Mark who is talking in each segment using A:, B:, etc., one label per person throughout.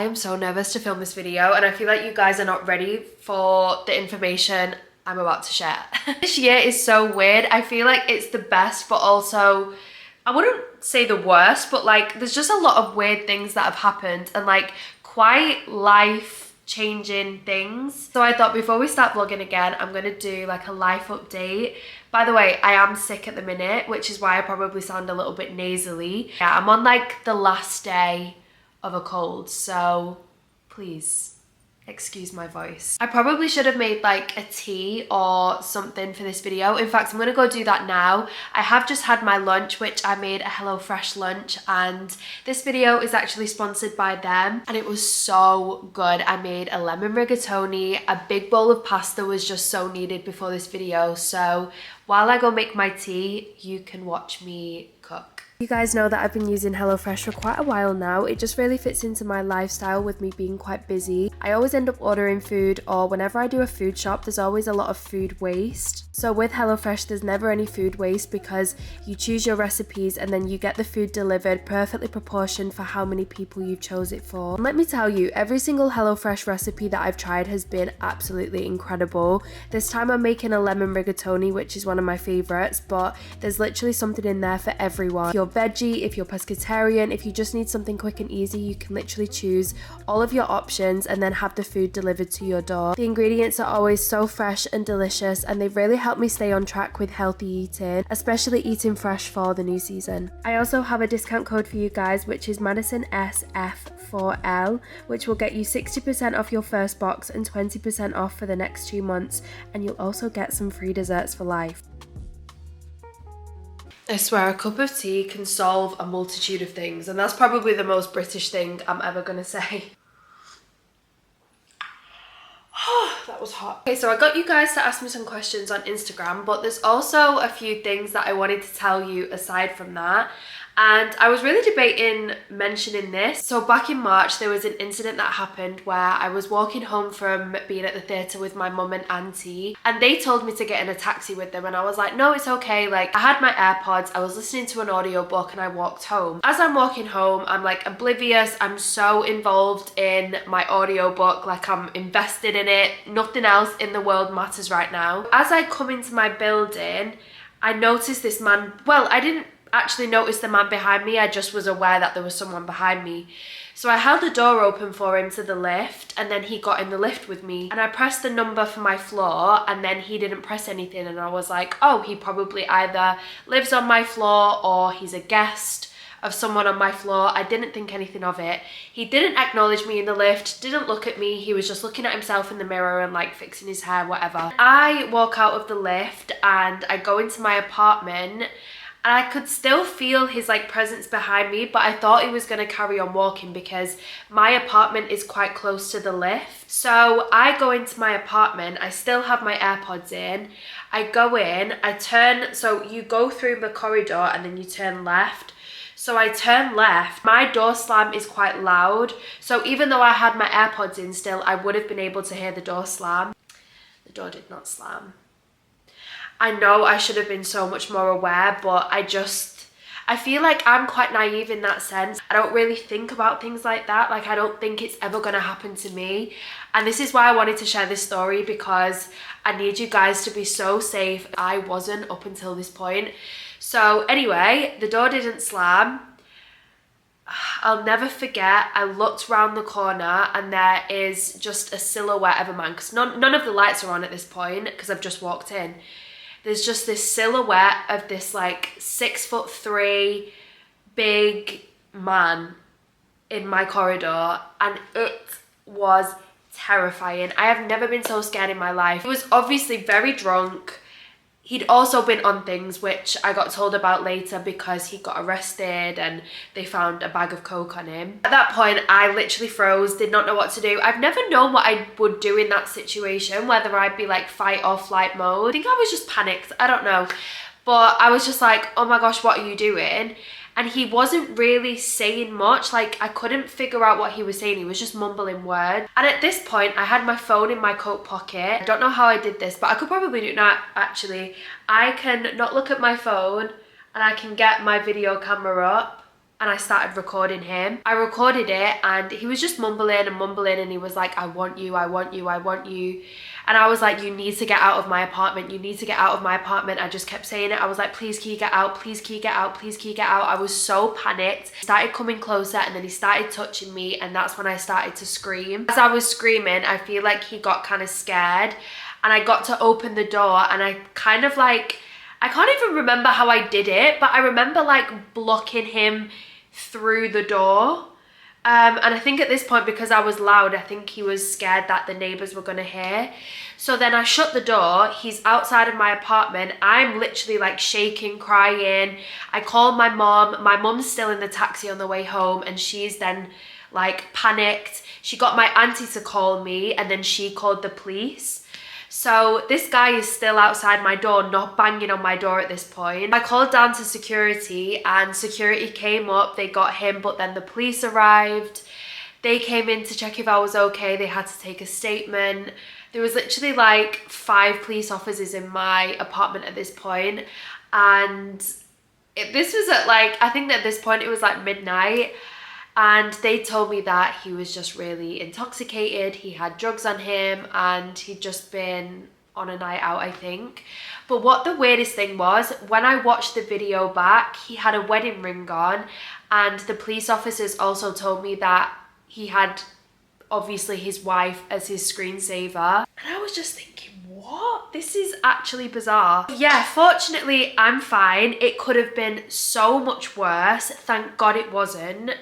A: I am so nervous to film this video and I feel like you guys are not ready for the information I'm about to share. This year is so weird. I feel like it's the best, but also, I wouldn't say the worst, but like there's just a lot of weird things that have happened and like quite life-changing things. So I thought before we start vlogging again, I'm gonna do like a life update. By the way, I am sick at the minute, which is why I probably sound a little bit nasally. Yeah, I'm on like the last day of a cold, so please excuse my voice. I probably should have made like a tea or something for this video. In fact, I'm gonna go do that now. I have just had my lunch, which I made a HelloFresh lunch, and this video is actually sponsored by them and it was so good. I made a lemon rigatoni. A big bowl of pasta was just so needed before this video, so while I go make my tea, you can watch me cook. You guys know that I've been using HelloFresh for quite a while now. It just really fits into my lifestyle with me being quite busy. I always end up ordering food, or whenever I do a food shop, there's always a lot of food waste. So with HelloFresh, there's never any food waste because you choose your recipes and then you get the food delivered perfectly proportioned for how many people you've chose it for. And let me tell you, every single HelloFresh recipe that I've tried has been absolutely incredible. This time I'm making a lemon rigatoni, which is one of my favorites, but there's literally something in there for everyone. If you're veggie, if you're pescatarian, if you just need something quick and easy, you can literally choose all of your options and then have the food delivered to your door. The ingredients are always so fresh and delicious, and they've really helped me stay on track with healthy eating, especially eating fresh for the new season. I also have a discount code for you guys, which is Madison SF4L, which will get you 60% off your first box and 20% off for the next 2 months, and you'll also get some free desserts for life. I swear a cup of tea can solve a multitude of things, and that's probably the most British thing I'm ever gonna say. That was hot. Okay, so I got you guys to ask me some questions on Instagram, but there's also a few things that I wanted to tell you aside from that. And I was really debating mentioning this. So back in March, there was an incident that happened where I was walking home from being at the theatre with my mum and auntie, and they told me to get in a taxi with them, and I was like, no, it's okay. Like, I had my AirPods, I was listening to an audiobook, and I walked home. As I'm walking home, I'm like oblivious. I'm so involved in my audiobook, like I'm invested in it. Nothing else in the world matters right now. As I come into my building, I noticed this man. Well, I didn't actually notice the man behind me, I just was aware that there was someone behind me. So I held the door open for him to the lift, and then he got in the lift with me, and I pressed the number for my floor, and then he didn't press anything, and I was like, oh, he probably either lives on my floor or he's a guest of someone on my floor. I didn't think anything of it. He didn't acknowledge me in the lift, didn't look at me. He was just looking at himself in the mirror and like fixing his hair, whatever. I walk out of the lift and I go into my apartment, and I could still feel his like presence behind me, but I thought he was going to carry on walking because my apartment is quite close to the lift. So I go into my apartment, I still have my AirPods in, I go in, I turn, so you go through the corridor and then you turn left. So I turn left. My door slam is quite loud, so even though I had my AirPods in still, I would have been able to hear the door slam. The door did not slam. I know I should have been so much more aware, but I feel like I'm quite naive in that sense. I don't really think about things like that. Like, I don't think it's ever gonna happen to me. And this is why I wanted to share this story, because I need you guys to be so safe. I wasn't up until this point. So anyway, the door didn't slam. I'll never forget, I looked round the corner and there is just a silhouette of a man, because none of the lights are on at this point because I've just walked in. There's just this silhouette of this like 6'3" big man in my corridor, and it was terrifying. I have never been so scared in my life. He was obviously very drunk. He'd also been on things, which I got told about later because he got arrested and they found a bag of coke on him. At that point, I literally froze, did not know what to do. I've never known what I would do in that situation, whether I'd be like fight or flight mode. I think I was just panicked, I don't know. But I was just like, oh my gosh, what are you doing? And he wasn't really saying much. Like, I couldn't figure out what he was saying. He was just mumbling words. And at this point, I had my phone in my coat pocket. I don't know how I did this, but I could probably do it now, actually. I can not look at my phone and I can get my video camera up. and I started recording him. I recorded it and he was just mumbling and mumbling, and he was like, I want you, I want you, I want you. And I was like, you need to get out of my apartment. You need to get out of my apartment. I just kept saying it. I was like, please can you get out? Please can you get out? Please can you get out? I was so panicked. He started coming closer and then he started touching me, and that's when I started to scream. As I was screaming, I feel like he got kind of scared, and I got to open the door, and I kind of like, I can't even remember how I did it, but I remember like blocking him through the door. And I think at this point, because I was loud, I think he was scared that the neighbours were going to hear. So then I shut the door. He's outside of my apartment. I'm literally like shaking, crying. I called my mom. My mom's still in the taxi on the way home, and she's then like panicked. She got my auntie to call me, and then she called the police. So this guy is still outside my door, not banging on my door at this point. I called down to security, and security came up, they got him, but then the police arrived. They came in to check if I was okay. They had to take a statement. There was literally like 5 police officers in my apartment at this point. And this was at like, I think at this point it was like midnight. And they told me that he was just really intoxicated, he had drugs on him, and he'd just been on a night out, I think. But what the weirdest thing was, when I watched the video back, he had a wedding ring on, and the police officers also told me that he had obviously his wife as his screensaver. And I was just thinking, what? This is actually bizarre. Yeah, fortunately, I'm fine. It could have been so much worse. Thank God it wasn't.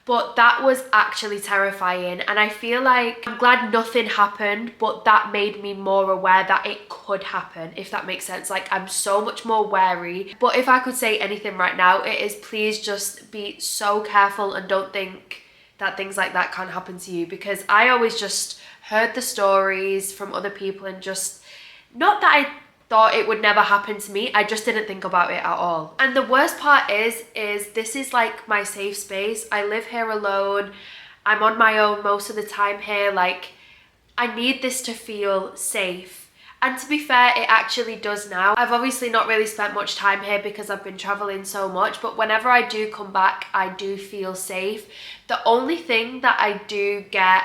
A: But that was actually terrifying, and I feel like I'm glad nothing happened, but that made me more aware that it could happen, if that makes sense. Like, I'm so much more wary. But if I could say anything right now, it is please just be so careful and don't think that things like that can't happen to you, because I always just heard the stories from other people and just, not that I thought it would never happen to me, I just didn't think about it at all. And the worst part is this is like my safe space. I live here alone. I'm on my own most of the time here. Like, I need this to feel safe. And to be fair, it actually does now. I've obviously not really spent much time here because I've been traveling so much, but whenever I do come back, I do feel safe. The only thing that I do get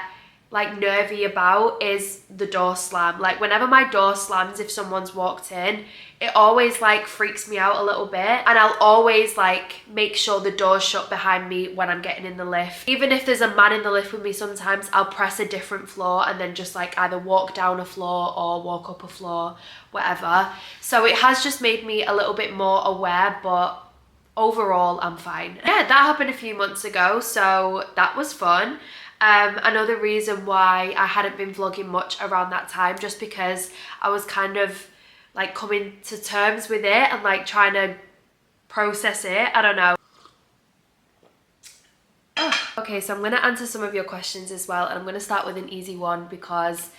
A: like nervy about is the door slam. Like, whenever my door slams, if someone's walked in, it always like freaks me out a little bit, and I'll always like make sure the door's shut behind me when I'm getting in the lift. Even if there's a man in the lift with me, sometimes I'll press a different floor and then just like either walk down a floor or walk up a floor, whatever. So it has just made me a little bit more aware, but overall I'm fine. Yeah, that happened a few months ago, so that was fun. Another reason why I hadn't been vlogging much around that time, just because I was kind of like coming to terms with it and like trying to process it. I don't know. Okay, so I'm going to answer some of your questions as well, and I'm going to start with an easy one because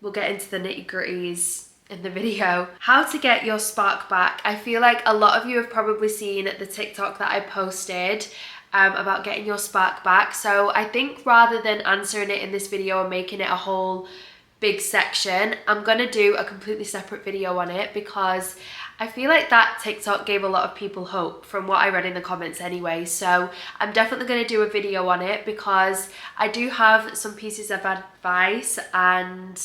A: we'll get into the nitty-gritties in the video. How to get your spark back. I feel like a lot of you have probably seen the TikTok that I posted about getting your spark back. So I think rather than answering it in this video and making it a whole big section, I'm gonna do a completely separate video on it, because I feel like that TikTok gave a lot of people hope from what I read in the comments anyway. So I'm definitely going to do a video on it, because I do have some pieces of advice and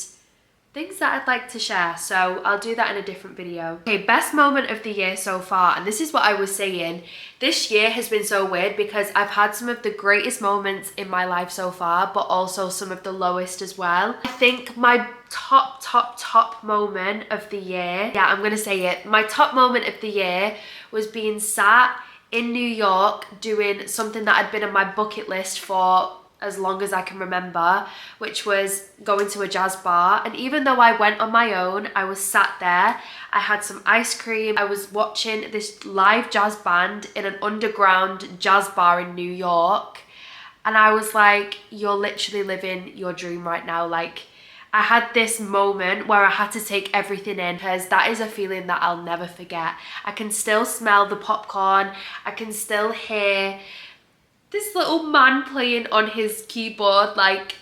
A: things that I'd like to share, so I'll do that in a different video. Okay, best moment of the year so far, and this is what I was saying. This year has been so weird because I've had some of the greatest moments in my life so far, but also some of the lowest as well. I think my top moment of the year, yeah, I'm gonna say it, my top moment of the year was being sat in New York doing something that had been on my bucket list for as long as I can remember, which was going to a jazz bar. And even though I went on my own, I was sat there, I had some ice cream, I was watching this live jazz band in an underground jazz bar in New York, and I was like, you're literally living your dream right now. Like, I had this moment where I had to take everything in, because that is a feeling that I'll never forget. I can still smell the popcorn, I can still hear this little man playing on his keyboard. Like,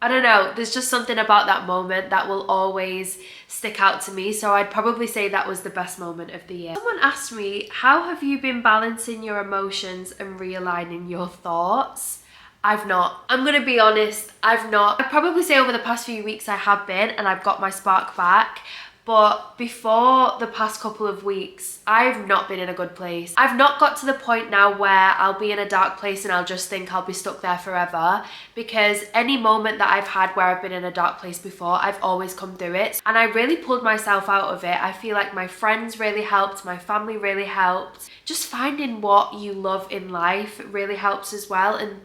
A: I don't know, there's just something about that moment that will always stick out to me. So I'd probably say that was the best moment of the year. Someone asked me, how have you been balancing your emotions and realigning your thoughts? I've not. I'm gonna be honest, I've not. I'd probably say over the past few weeks I have been, and I've got my spark back. But before the past couple of weeks, I've not been in a good place. I've not got to the point now where I'll be in a dark place and I'll just think I'll be stuck there forever, because any moment that I've had where I've been in a dark place before, I've always come through it. And I really pulled myself out of it. I feel like my friends really helped, my family really helped. Just finding what you love in life really helps as well, and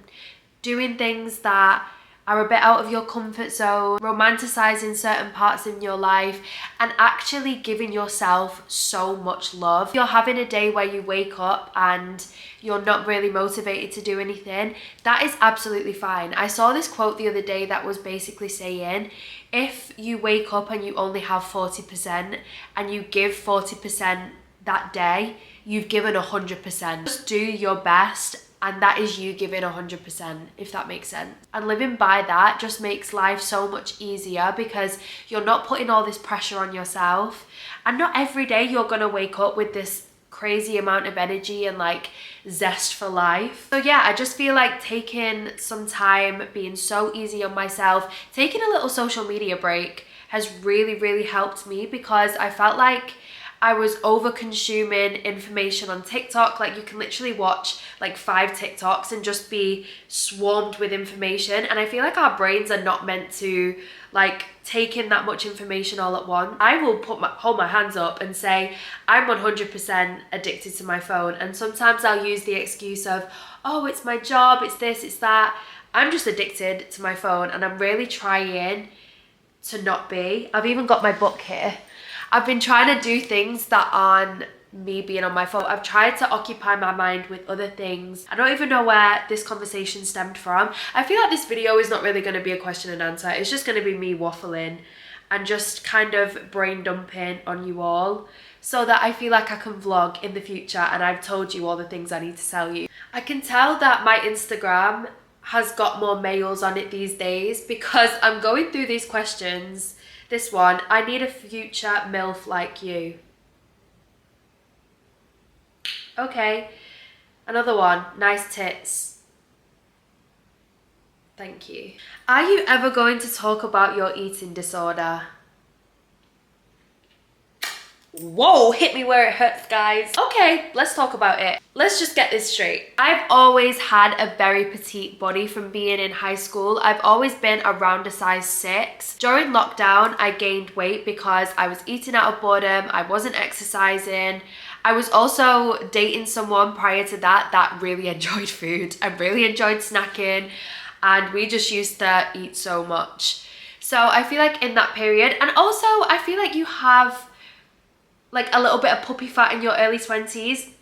A: doing things that are a bit out of your comfort zone, romanticizing certain parts in your life, and actually giving yourself so much love. If you're having a day where you wake up and you're not really motivated to do anything, that is absolutely fine. I saw this quote the other day that was basically saying, if you wake up and you only have 40% and you give 40% that day, you've given 100%. Just do your best, and that is you giving 100%, if that makes sense. And living by that just makes life so much easier, because you're not putting all this pressure on yourself. And not every day you're gonna wake up with this crazy amount of energy and like zest for life. So yeah, I just feel like taking some time, being so easy on myself, taking a little social media break has really helped me, because I felt like I was over consuming information on TikTok. Like, you can literally watch like 5 TikToks and just be swarmed with information. And I feel like our brains are not meant to like take in that much information all at once. I will hold my hands up and say I'm 100% addicted to my phone. And sometimes I'll use the excuse of, oh, it's my job, it's this, it's that. I'm just addicted to my phone, and I'm really trying to not be. I've even got my book here. I've been trying to do things that aren't me being on my phone. I've tried to occupy my mind with other things. I don't even know where this conversation stemmed from. I feel like this video is not really going to be a question and answer. It's just going to be me waffling and just kind of brain dumping on you all, so that I feel like I can vlog in the future and I've told you all the things I need to tell you. I can tell that my Instagram has got more males on it these days, because I'm going through these questions. This one, I need a future MILF like you. Okay. Another one, nice tits. Thank you. Are you ever going to talk about your eating disorder? Whoa, hit me where it hurts, guys. Okay, let's talk about it. Let's just get this straight. I've always had a very petite body from being in high school. I've always been around a size 6. During lockdown, I gained weight because I was eating out of boredom. I wasn't exercising. I was also dating someone prior to that that really enjoyed food and really enjoyed snacking. And we just used to eat so much. So I feel like in that period, and also I feel like you have like a little bit of puppy fat in your early 20s.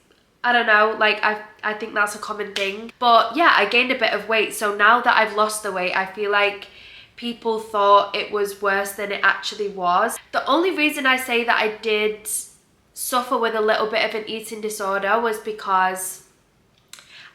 A: I don't know, like I think that's a common thing. But yeah, I gained a bit of weight. So now that I've lost the weight, I feel like people thought it was worse than it actually was. The only reason I say that I did suffer with a little bit of an eating disorder was because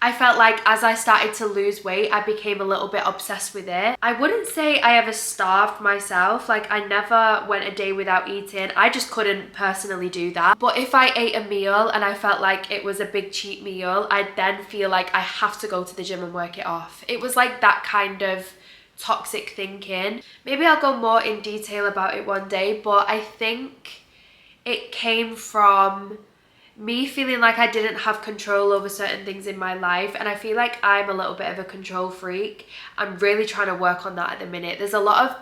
A: I felt like as I started to lose weight, I became a little bit obsessed with it. I wouldn't say I ever starved myself. Like, I never went a day without eating. I just couldn't personally do that. But if I ate a meal and I felt like it was a big cheat meal, I'd then feel like I have to go to the gym and work it off. It was like that kind of toxic thinking. Maybe I'll go more in detail about it one day, but I think it came from me feeling like I didn't have control over certain things in my life, and I feel like I'm a little bit of a control freak. I'm really trying to work on that at the minute. There's a lot of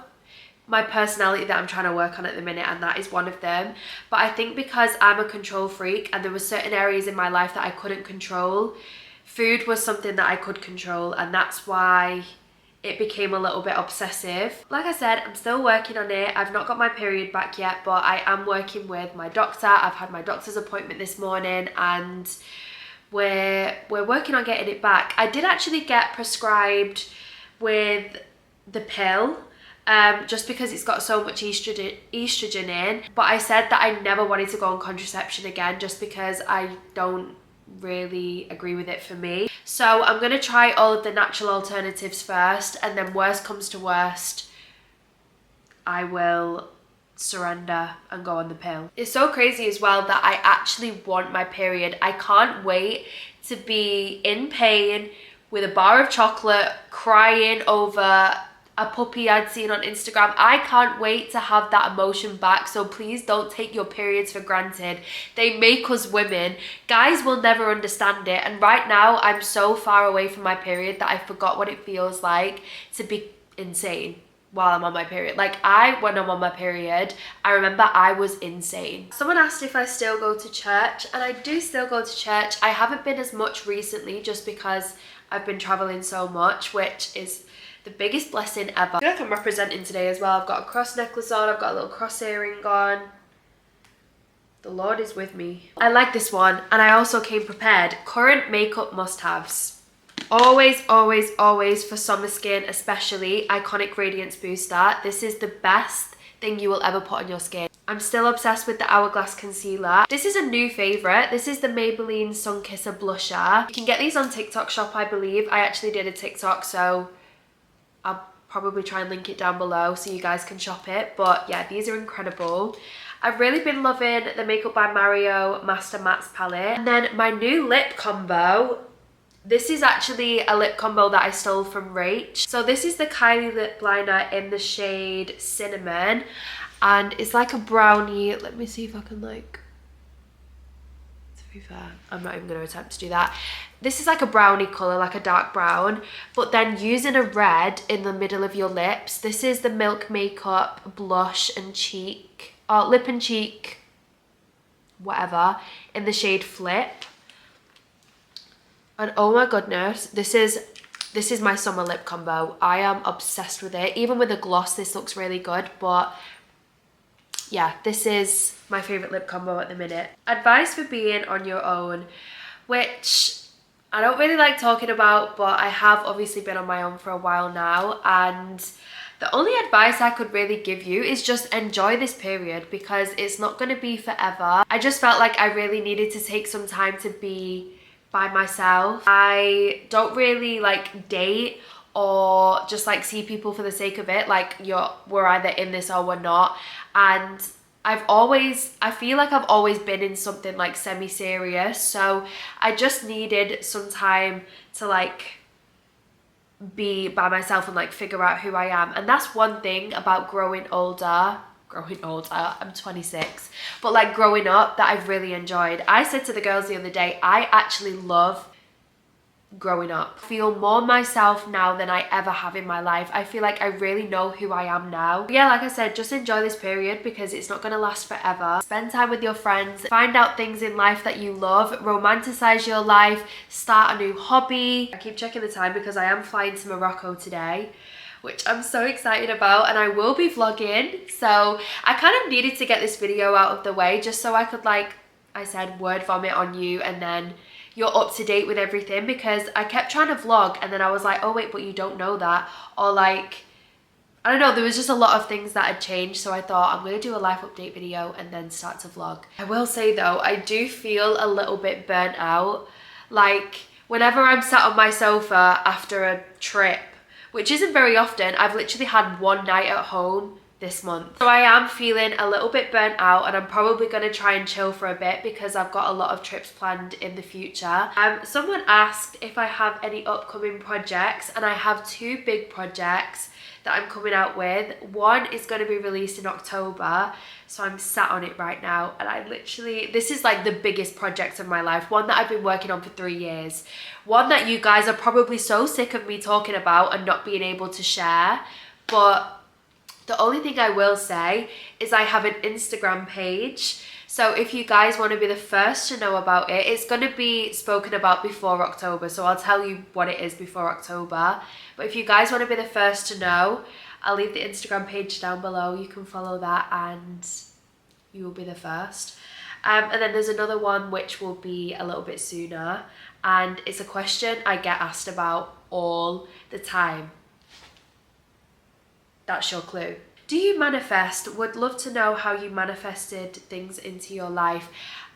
A: my personality that I'm trying to work on at the minute, and that is one of them. But I think because I'm a control freak and there were certain areas in my life that I couldn't control, food was something that I could control, and that's why it became a little bit obsessive. Like I said, I'm still working on it. I've not got my period back yet, but I am working with my doctor. I've had my doctor's appointment this morning, and we're working on getting it back. I did actually get prescribed with the pill, just because it's got so much estrogen in. But I said that I never wanted to go on contraception again, just because I don't really agree with it for me. So I'm going to try all of the natural alternatives first, and then worst comes to worst, I will surrender and go on the pill. It's so crazy as well that I actually want my period. I can't wait to be in pain with a bar of chocolate, crying over a puppy I'd seen on Instagram. I can't wait to have that emotion back. So please don't take your periods for granted. They make us women. Guys will never understand it. And right now I'm so far away from my period that I forgot what it feels like to be insane while I'm on my period. Like, when I'm on my period, I remember I was insane. Someone asked if I still go to church, and I do still go to church. I haven't been as much recently just because I've been traveling so much, which is the biggest blessing ever. I feel like I'm representing today as well. I've got a cross necklace on, I've got a little cross earring on. The Lord is with me. I like this one, and I also came prepared. Current makeup must-haves. Always, always, always, for summer skin especially, Iconic Radiance Booster. This is the best thing you will ever put on your skin. I'm still obsessed with the Hourglass Concealer. This is a new favourite. This is the Maybelline Sun Kisser Blusher. You can get these on TikTok Shop, I believe. I actually did a TikTok, so I'll probably try and link it down below so you guys can shop it. But yeah, these are incredible. I've really been loving the Makeup by Mario Master Mattes palette. And then my new lip combo. This is actually a lip combo that I stole from Rach. So this is the Kylie lip liner in the shade Cinnamon. And it's like a brownie. Let me see if I can to be fair, I'm not even going to attempt to do that. This is like a brownie colour, like a dark brown. But then using a red in the middle of your lips. This is the Milk Makeup blush and cheek, or lip and cheek, whatever, in the shade Flip. And oh my goodness, this is my summer lip combo. I am obsessed with it. Even with a gloss, this looks really good. But yeah, this is my favourite lip combo at the minute. Advice for being on your own, which I don't really like talking about, but I have obviously been on my own for a while now. And the only advice I could really give you is just enjoy this period, because it's not going to be forever. I just felt like I really needed to take some time to be by myself. I don't really date or just see people for the sake of it. We're either in this or we're not. And I feel like I've always been in something semi-serious. So I just needed some time to be by myself and figure out who I am. And that's one thing about growing older, I'm 26, but growing up, that I've really enjoyed. I said to the girls the other day, I actually love growing up. I feel more myself now than I ever have in my life. I feel like I really know who I am now. But yeah, like I said, just enjoy this period because it's not going to last forever. Spend time with your friends, find out things in life that you love, romanticize your life, start a new hobby. I keep checking the time because I am flying to Morocco today, which I'm so excited about, and I will be vlogging. So I kind of needed to get this video out of the way just so I could, like I said, word vomit on you, and then you're up to date with everything, because I kept trying to vlog and then I was like, oh wait, but you don't know that, or I don't know, there was just a lot of things that had changed. So I thought I'm gonna do a life update video and then start to vlog. I will say though, I do feel a little bit burnt out. Whenever I'm sat on my sofa after a trip, which isn't very often, I've literally had one night at home this month. So I am feeling a little bit burnt out, and I'm probably going to try and chill for a bit because I've got a lot of trips planned in the future. Someone asked if I have any upcoming projects, and I have 2 big projects that I'm coming out with. One is going to be released in October, so I'm sat on it right now, and this is the biggest project of my life, one that I've been working on for 3 years, one that you guys are probably so sick of me talking about and not being able to share. But the only thing I will say is I have an Instagram page. So if you guys want to be the first to know about it, it's going to be spoken about before October. So I'll tell you what it is before October. But if you guys want to be the first to know, I'll leave the Instagram page down below. You can follow that and you will be the first. And then there's another one which will be a little bit sooner. And it's a question I get asked about all the time. That's your clue. Do you manifest? Would love to know how you manifested things into your life.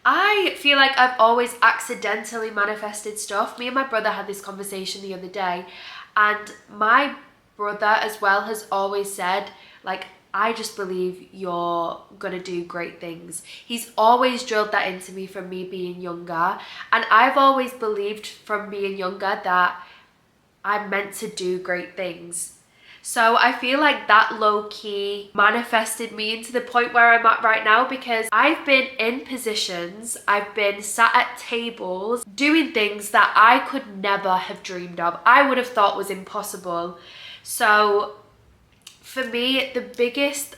A: I feel like I've always accidentally manifested stuff. Me and my brother had this conversation the other day, and my brother as well has always said, like, I just believe you're gonna do great things. He's always drilled that into me from me being younger, and I've always believed from being younger that I'm meant to do great things. So I feel like that low-key manifested me into the point where I'm at right now, because I've been in positions, I've been sat at tables doing things that I could never have dreamed of. I would have thought was impossible. So for me, the biggest,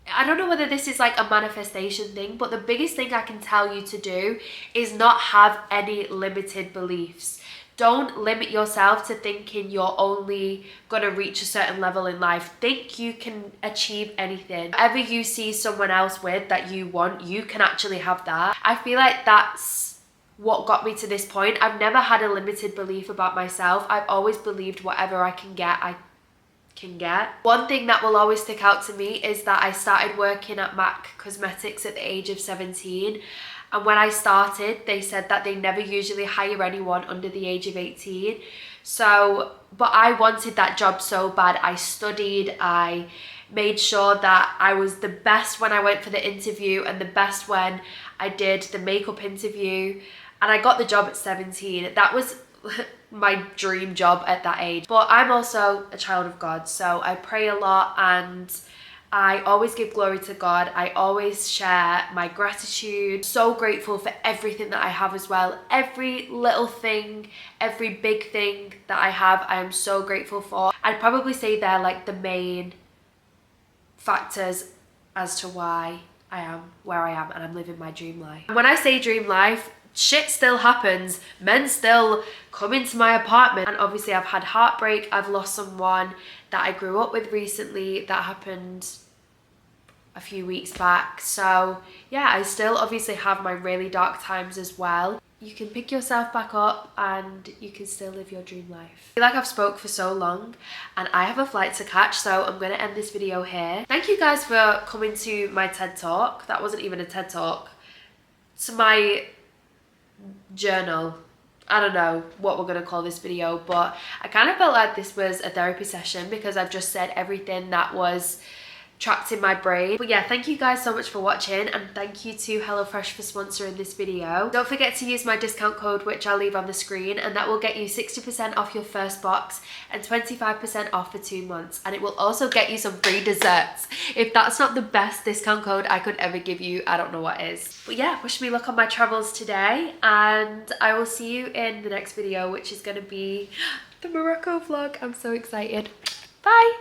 A: I don't know whether this is like a manifestation thing, but the biggest thing I can tell you to do is not have any limited beliefs. Don't limit yourself to thinking you're only gonna reach a certain level in life. Think you can achieve anything. Whatever you see someone else with that you want, you can actually have that. I feel like that's what got me to this point. I've never had a limited belief about myself. I've always believed whatever I can get, I can get. One thing that will always stick out to me is that I started working at MAC Cosmetics at the age of 17. And when I started, they said that they never usually hire anyone under the age of 18. So, but I wanted that job so bad. I studied, I made sure that I was the best when I went for the interview and the best when I did the makeup interview. And I got the job at 17. That was my dream job at that age. But I'm also a child of God, so I pray a lot and I always give glory to God. I always share my gratitude. So grateful for everything that I have as well. Every little thing, every big thing that I have, I am so grateful for. I'd probably say they're like the main factors as to why I am where I am and I'm living my dream life. And when I say dream life, shit still happens. Men still come into my apartment. And obviously I've had heartbreak. I've lost someone that I grew up with recently. That happened a few weeks back. So yeah, I still obviously have my really dark times as well. You can pick yourself back up and you can still live your dream life. I feel like I've spoke for so long and I have a flight to catch, so I'm going to end this video here. Thank you guys for coming to my TED Talk. That wasn't even a TED Talk. To my journal. I don't know what we're gonna call this video, but I kind of felt like this was a therapy session because I've just said everything that was trapped in my brain. But yeah, thank you guys so much for watching, and thank you to HelloFresh for sponsoring this video. Don't forget to use my discount code, which I'll leave on the screen, and that will get you 60% off your first box and 25% off for 2 months, and it will also get you some free desserts. If that's not the best discount code I could ever give you, I don't know what is. But yeah, wish me luck on my travels today, and I will see you in the next video, which is going to be the Morocco vlog. I'm so excited. Bye.